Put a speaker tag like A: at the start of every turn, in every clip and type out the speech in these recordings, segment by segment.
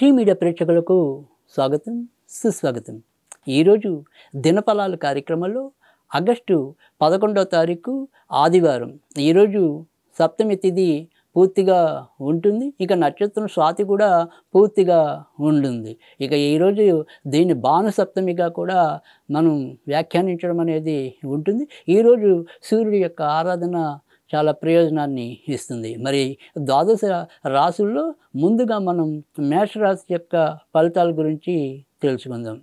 A: Tea media ప్రేక్షకులకు స్వాగతం, సుస్వాగతం. ఈరోజు దినఫలాలు కార్యక్రమంలో ఆగస్టు 11వ తారీఖు ఆదివారం. ఈరోజు సప్తమి తిథి పూర్తిగా ఉంటుంది. ఇక నక్షత్రం స్వాతి కూడా పూర్తిగా ఉంటుంది. ఇక ఈరోజు దీన్ని భాను సప్తమిగా కూడా మనం వ్యాఖ్యానించడం అనేది ఉంటుంది. ఈరోజు సూర్యుడి యొక్క ఆరాధన చాలా ప్రయోజనాన్ని ఇస్తుంది. మరి ద్వాదశ రాశుల్లో ముందుగా మనం మేషరాశి యొక్క ఫలితాల గురించి తెలుసుకుందాం.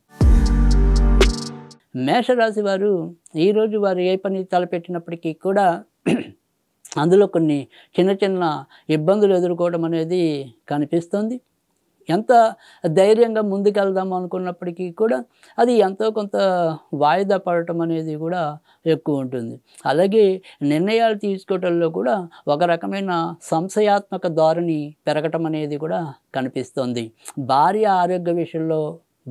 A: మేషరాశి వారు ఈరోజు వారు ఏ పని తలపెట్టినప్పటికీ కూడా అందులో కొన్ని చిన్న చిన్న ఇబ్బందులు ఎదుర్కోవడం అనేది కనిపిస్తుంది. ఎంత ధైర్యంగా ముందుకెళ్దాం అనుకున్నప్పటికీ కూడా అది ఎంతో కొంత వాయిదా పడటం అనేది కూడా ఎక్కువ ఉంటుంది. అలాగే నిర్ణయాలు తీసుకోవడంలో కూడా ఒక రకమైన సంశయాత్మక ధోరణి పెరగటం అనేది కూడా కనిపిస్తుంది. భార్య ఆరోగ్య విషయంలో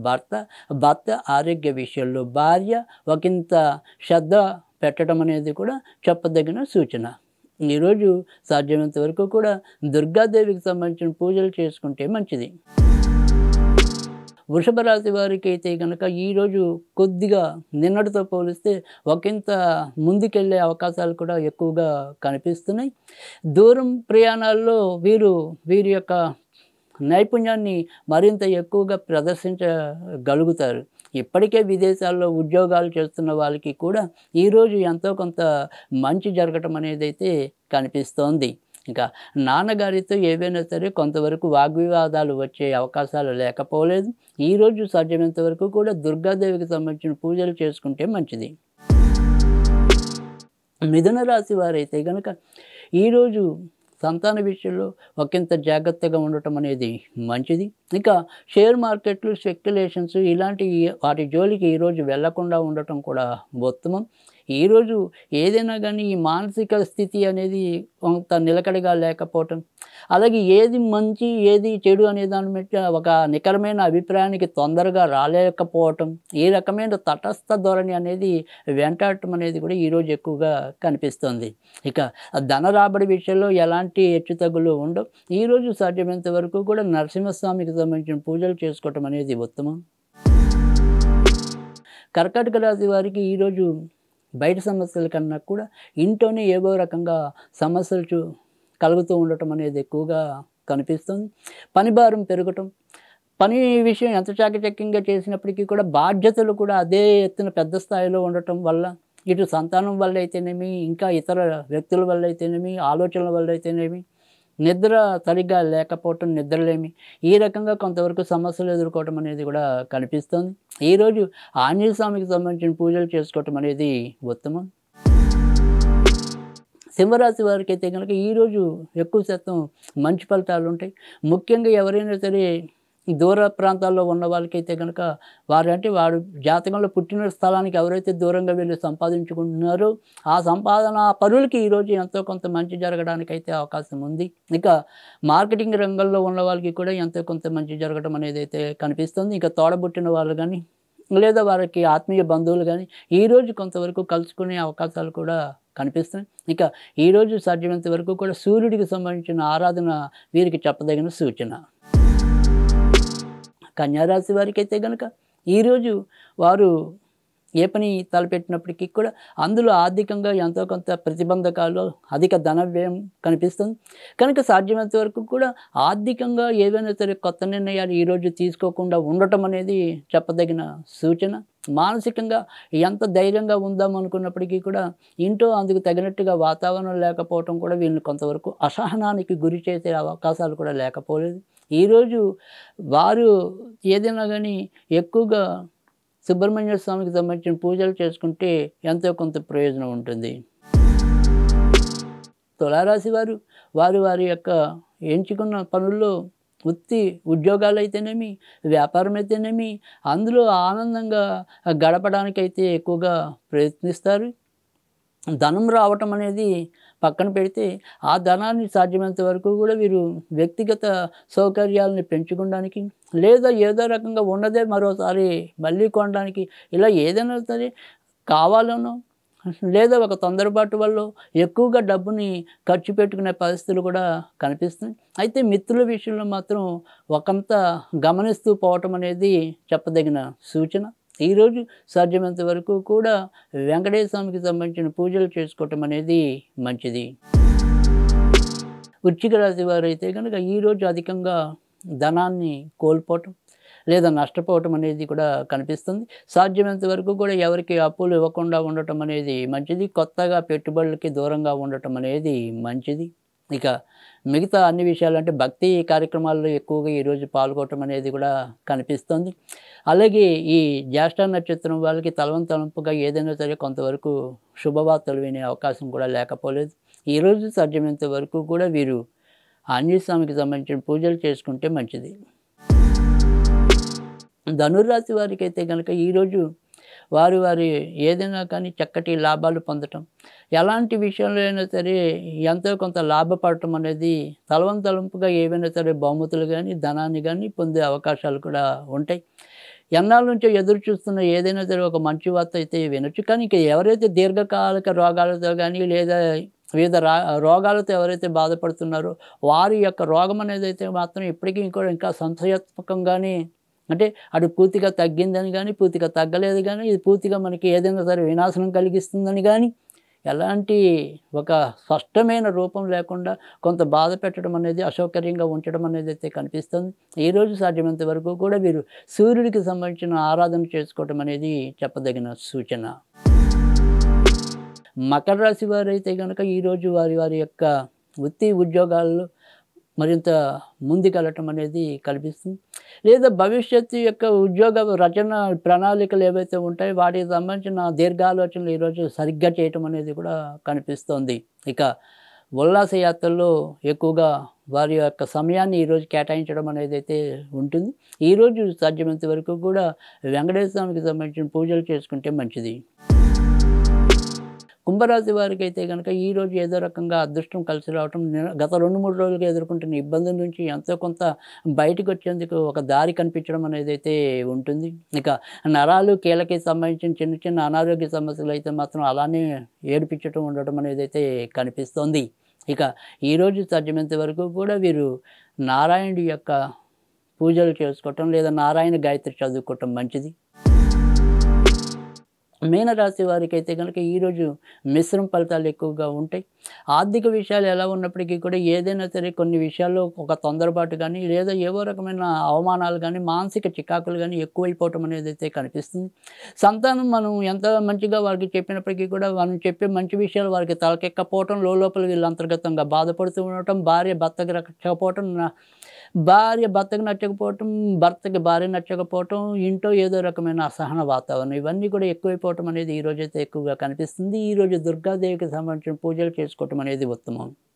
A: భర్త ఆరోగ్య విషయంలో భార్య ఒకంత శ్రద్ధ పెట్టడం అనేది కూడా చెప్పదగిన సూచన. ఈరోజు సాధ్యమైనంత వరకు కూడా దుర్గాదేవికి సంబంధించిన పూజలు చేసుకుంటే మంచిది. వృషభ రాశి వారికి అయితే కనుక ఈరోజు కొద్దిగా నిన్నటితో పోలిస్తే ఒకంత ముందుకెళ్ళే అవకాశాలు కూడా ఎక్కువగా కనిపిస్తున్నాయి. దూరం ప్రయాణాల్లో వీరి యొక్క నైపుణ్యాన్ని మరింత ఎక్కువగా ప్రదర్శించగలుగుతారు. ఇప్పటికే విదేశాల్లో ఉద్యోగాలు చేస్తున్న వాళ్ళకి కూడా ఈరోజు ఎంతో కొంత మంచి జరగటం అనేది అయితే కనిపిస్తోంది. ఇంకా నాన్నగారితో ఏవైనా సరే కొంతవరకు వాగ్వివాదాలు వచ్చే అవకాశాలు లేకపోలేదు. ఈరోజు సాధ్యమైనంత వరకు కూడా దుర్గాదేవికి సంబంధించిన పూజలు చేసుకుంటే మంచిది. మిథున రాశి వారైతే కనుక ఈరోజు సంతాన విషయంలో ఒకంత జాగ్రత్తగా ఉండటం అనేది మంచిది. ఇక షేర్ మార్కెట్లు, స్పెక్యులేషన్స్ ఇలాంటి వాటి జోలికి ఈరోజు వెళ్లకుండా ఉండటం కూడా ఉత్తమం. ఈరోజు ఏదైనా కానీ ఈ మానసిక స్థితి అనేది కొంత నిలకడగా లేకపోవటం, అలాగే ఏది మంచి ఏది చెడు అనే దాని మీద ఒక నికరమైన అభిప్రాయానికి తొందరగా రాలేకపోవటం, ఈ రకమైన తటస్థ ధోరణి అనేది వెంటాడటం అనేది కూడా ఈరోజు ఎక్కువగా కనిపిస్తుంది. ఇక ధన రాబడి విషయంలో ఎలాంటి హెచ్చుతగ్గులు ఉండవు. ఈరోజు సాధ్యమైనంత వరకు కూడా నరసింహస్వామికి సంబంధించిన పూజలు చేసుకోవటం అనేది ఉత్తమం. కర్కాటక రాశి వారికి ఈరోజు బయట సమస్యల కన్నా కూడా ఇంట్లోనే ఏవో రకంగా సమస్యలు కలుగుతూ ఉండటం అనేది ఎక్కువగా కనిపిస్తుంది. పని భారం పెరగటం, పని విషయం ఎంత చాకచక్యంగా చేసినప్పటికీ కూడా బాధ్యతలు కూడా అదే ఎత్తున పెద్ద స్థాయిలో ఉండటం వల్ల ఇటు సంతానం వల్ల అయితేనేమి, ఇంకా ఇతర వ్యక్తుల వల్ల అయితేనేమి, ఆలోచనల వల్ల అయితేనేమి, నిద్ర సరిగ్గా లేకపోవటం, నిద్రలేమి, ఈ రకంగా కొంతవరకు సమస్యలు ఎదుర్కోవటం అనేది కూడా కనిపిస్తుంది. ఈరోజు ఆంజనేయ స్వామికి సంబంధించిన పూజలు చేసుకోవటం అనేది ఉత్తమం. సింహరాశి వారికి అయితే కనుక ఈరోజు ఎక్కువ శాతం మంచి ఫలితాలు ఉంటాయి. ముఖ్యంగా ఎవరైనా సరే దూర ప్రాంతాల్లో ఉన్న వాళ్ళకైతే కనుక వారు జాతకంలో పుట్టిన స్థలానికి ఎవరైతే దూరంగా వెళ్ళి సంపాదించుకుంటున్నారో ఆ సంపాదన పరులకి ఈరోజు ఎంతో కొంత మంచి జరగడానికి అయితే అవకాశం ఉంది. ఇక మార్కెటింగ్ రంగంలో ఉన్న వాళ్ళకి కూడా ఎంతో కొంత మంచి జరగడం అనేది అయితే కనిపిస్తుంది. ఇక తోడబుట్టిన వాళ్ళు కానీ లేదా వారికి ఆత్మీయ బంధువులు కానీ ఈరోజు కొంతవరకు కలుసుకునే అవకాశాలు కూడా కనిపిస్తుంది. ఇక ఈరోజు సాధ్యమైనంత వరకు కూడా సూర్యుడికి సంబంధించిన ఆరాధన వీరికి చెప్పదగిన సూచన. కన్యారాశి వారికి అయితే కనుక ఈరోజు వారు ఏ పని తలపెట్టినప్పటికీ కూడా అందులో ఆర్థికంగా ఎంతో కొంత ప్రతిబంధకాలు, అధిక ధన వ్యయం కనిపిస్తుంది. కనుక సాధ్యమైనంత వరకు కూడా ఆర్థికంగా ఏవైనా సరే కొత్త నిర్ణయాలు ఈరోజు తీసుకోకుండా ఉండటం అనేది చెప్పదగిన సూచన. మానసికంగా ఎంత ధైర్యంగా ఉందాం అనుకున్నప్పటికీ కూడా ఇంట్లో అందుకు తగినట్టుగా వాతావరణం లేకపోవటం కూడా వీళ్ళని కొంతవరకు అసహనానికి గురి చేసే అవకాశాలు కూడా లేకపోలేదు. ఈరోజు వారు ఏదైనా కానీ ఎక్కువగా సుబ్రహ్మణ్య స్వామికి సంబంధించిన పూజలు చేసుకుంటే ఎంతో కొంత ప్రయోజనం ఉంటుంది. తులారాశి వారి యొక్క ఎంచుకున్న పనుల్లో ఉద్యోగాలు అయితేనేమి, వ్యాపారం అయితేనేమి అందులో ఆనందంగా గడపడానికైతే ఎక్కువగా ప్రయత్నిస్తారు. ధనం రావటం అనేది పక్కన పెడితే ఆ ధనాన్ని సాధ్యమైనంత వరకు కూడా వీరు వ్యక్తిగత సౌకర్యాలని పెంచుకోవడానికి లేదా ఏదో రకంగా ఉన్నదే మరోసారి మళ్ళీ కొనడానికి ఇలా ఏదైనా సరే కావాలనో లేదా ఒక తొందరపాటు వల్ల ఎక్కువగా డబ్బుని ఖర్చు పెట్టుకునే పరిస్థితులు కూడా కనిపిస్తున్నాయి. అయితే మిత్రుల విషయంలో మాత్రం ఒకంత గమనిస్తూ పోవటం అనేది చెప్పదగిన సూచన. ఈరోజు సాధ్యమైనంత వరకు కూడా వెంకటేశ్వర స్వామికి సంబంధించిన పూజలు చేసుకోవటం అనేది మంచిది. వృశ్చిక రాశి వారైతే కనుక ఈరోజు అధికంగా ధనాన్ని కోల్పోవటం లేదా నష్టపోవటం అనేది కూడా కనిపిస్తుంది. సాధ్యమైనంత వరకు కూడా ఎవరికి అప్పులు ఇవ్వకుండా ఉండటం అనేది మంచిది. కొత్తగా పెట్టుబడులకి దూరంగా ఉండటం అనేది మంచిది. ఇక మిగతా అన్ని విషయాలు అంటే భక్తి కార్యక్రమాల్లో ఎక్కువగా ఈరోజు పాల్గొనటం అనేది కూడా కనిపిస్తుంది. అలాగే ఈ జ్యేష్ఠ నక్షత్రం వాళ్ళకి తలవంతలంపుగా ఏదైనా సరే కొంతవరకు శుభవార్తలు వినే అవకాశం కూడా లేకపోలేదు. ఈరోజు సాధ్యమైనంత వరకు కూడా వీరు ఆంజనేయ స్వామికి సంబంధించిన పూజలు చేసుకుంటే మంచిది. ధనుర్రాశి వారికి అయితే కనుక ఈరోజు వారి ఏదైనా కానీ చక్కటి లాభాలు పొందటం, ఎలాంటి విషయంలో అయినా సరే ఎంతో కొంత లాభపడటం అనేది తలవంతలంపుగా ఏవైనా సరే బహుమతులు కానీ ధనాన్ని కానీ పొందే అవకాశాలు కూడా ఉంటాయి. ఎన్నాళ్ళ నుంచో ఎదురు చూస్తున్న ఏదైనా సరే ఒక మంచి వార్త అయితే వినొచ్చు. కానీ ఇక ఎవరైతే దీర్ఘకాలిక రోగాలతో కానీ లేదా వివిధ రోగాలతో ఎవరైతే బాధపడుతున్నారో వారి యొక్క రోగం అనేది అయితే మాత్రం ఇప్పటికీ కూడా ఇంకా సంశయాత్మకంగానే, అంటే అది పూర్తిగా తగ్గిందని కానీ పూర్తిగా తగ్గలేదు కానీ ఇది పూర్తిగా మనకి ఏదైనా సరే వినాశనం కలిగిస్తుందని కానీ ఎలాంటి ఒక స్పష్టమైన రూపం లేకుండా కొంత బాధ పెట్టడం అనేది, అసౌకర్యంగా ఉంచడం అనేది అయితే కనిపిస్తుంది. ఈరోజు సాధ్యమైనంత వరకు కూడా వీరు సూర్యుడికి సంబంధించిన ఆరాధన చేసుకోవటం అనేది చెప్పదగిన సూచన. మకర రాశి వారైతే కనుక ఈరోజు వారి యొక్క వృత్తి ఉద్యోగాల్లో మరింత ముందుకెళ్ళటం అనేది కనిపిస్తుంది. లేదా భవిష్యత్తు యొక్క ఉద్యోగ రచన ప్రణాళికలు ఏవైతే ఉంటాయో వాటికి సంబంధించిన దీర్ఘాలోచనలు ఈరోజు సరిగ్గా చేయటం అనేది కూడా కనిపిస్తోంది. ఇక ఉల్లాస యాత్రల్లో ఎక్కువగా వారి యొక్క సమయాన్ని ఈరోజు కేటాయించడం అనేది అయితే ఉంటుంది. ఈరోజు సాధ్యమైనంత వరకు కూడా వెంకటేశ్వర స్వామికి సంబంధించిన పూజలు చేసుకుంటే మంచిది. కుంభరాశి వారికి అయితే కనుక ఈరోజు ఏదో రకంగా అదృష్టం కలిసి రావటం, గత 2-3 రోజులుగా ఎదుర్కొంటున్న ఇబ్బందుల నుంచి ఎంతో కొంత బయటకు వచ్చేందుకు ఒక దారి కనిపించడం అనేది అయితే ఉంటుంది. ఇక నరాలు కీళ్ళకి సంబంధించిన చిన్న చిన్న అనారోగ్య సమస్యలు అయితే మాత్రం అలానే ఏడిపించడం ఉండటం అనేది అయితే కనిపిస్తోంది. ఇక ఈరోజు సాధ్యమైనంత వరకు కూడా వీరు నారాయణుడి యొక్క పూజలు చేసుకోవటం లేదా నారాయణ గాయత్రి చదువుకోవటం మంచిది. మీనరాశి వారికి అయితే కనుక ఈరోజు మిశ్రమ ఫలితాలు ఎక్కువగా ఉంటాయి. ఆర్థిక విషయాలు ఎలా ఉన్నప్పటికీ కూడా ఏదైనా సరే కొన్ని విషయాల్లో ఒక తొందరపాటు కానీ లేదా ఏవో రకమైన అవమానాలు కానీ మానసిక చికాకులు కానీ ఎక్కువైపోవటం అనేది అయితే కనిపిస్తుంది. సంతానం మనం ఎంత మంచిగా వారికి చెప్పినప్పటికీ కూడా మనం చెప్పే మంచి విషయాలు వారికి తలకెక్కపోవటం, లోపల వీళ్ళు అంతర్గతంగా బాధపడుతూ ఉండటం, భార్య భర్తకు నచ్చకపోవటం, భర్తకి భార్య నచ్చకపోవటం, ఇంట్లో ఏదో రకమైన అసహన వాతావరణం ఇవన్నీ కూడా ఎక్కువైపోవటం అనేది ఈరోజైతే ఎక్కువగా కనిపిస్తుంది. ఈరోజు దుర్గాదేవికి సంబంధించిన పూజలు చేసుకోవటం అనేది ఉత్తమం.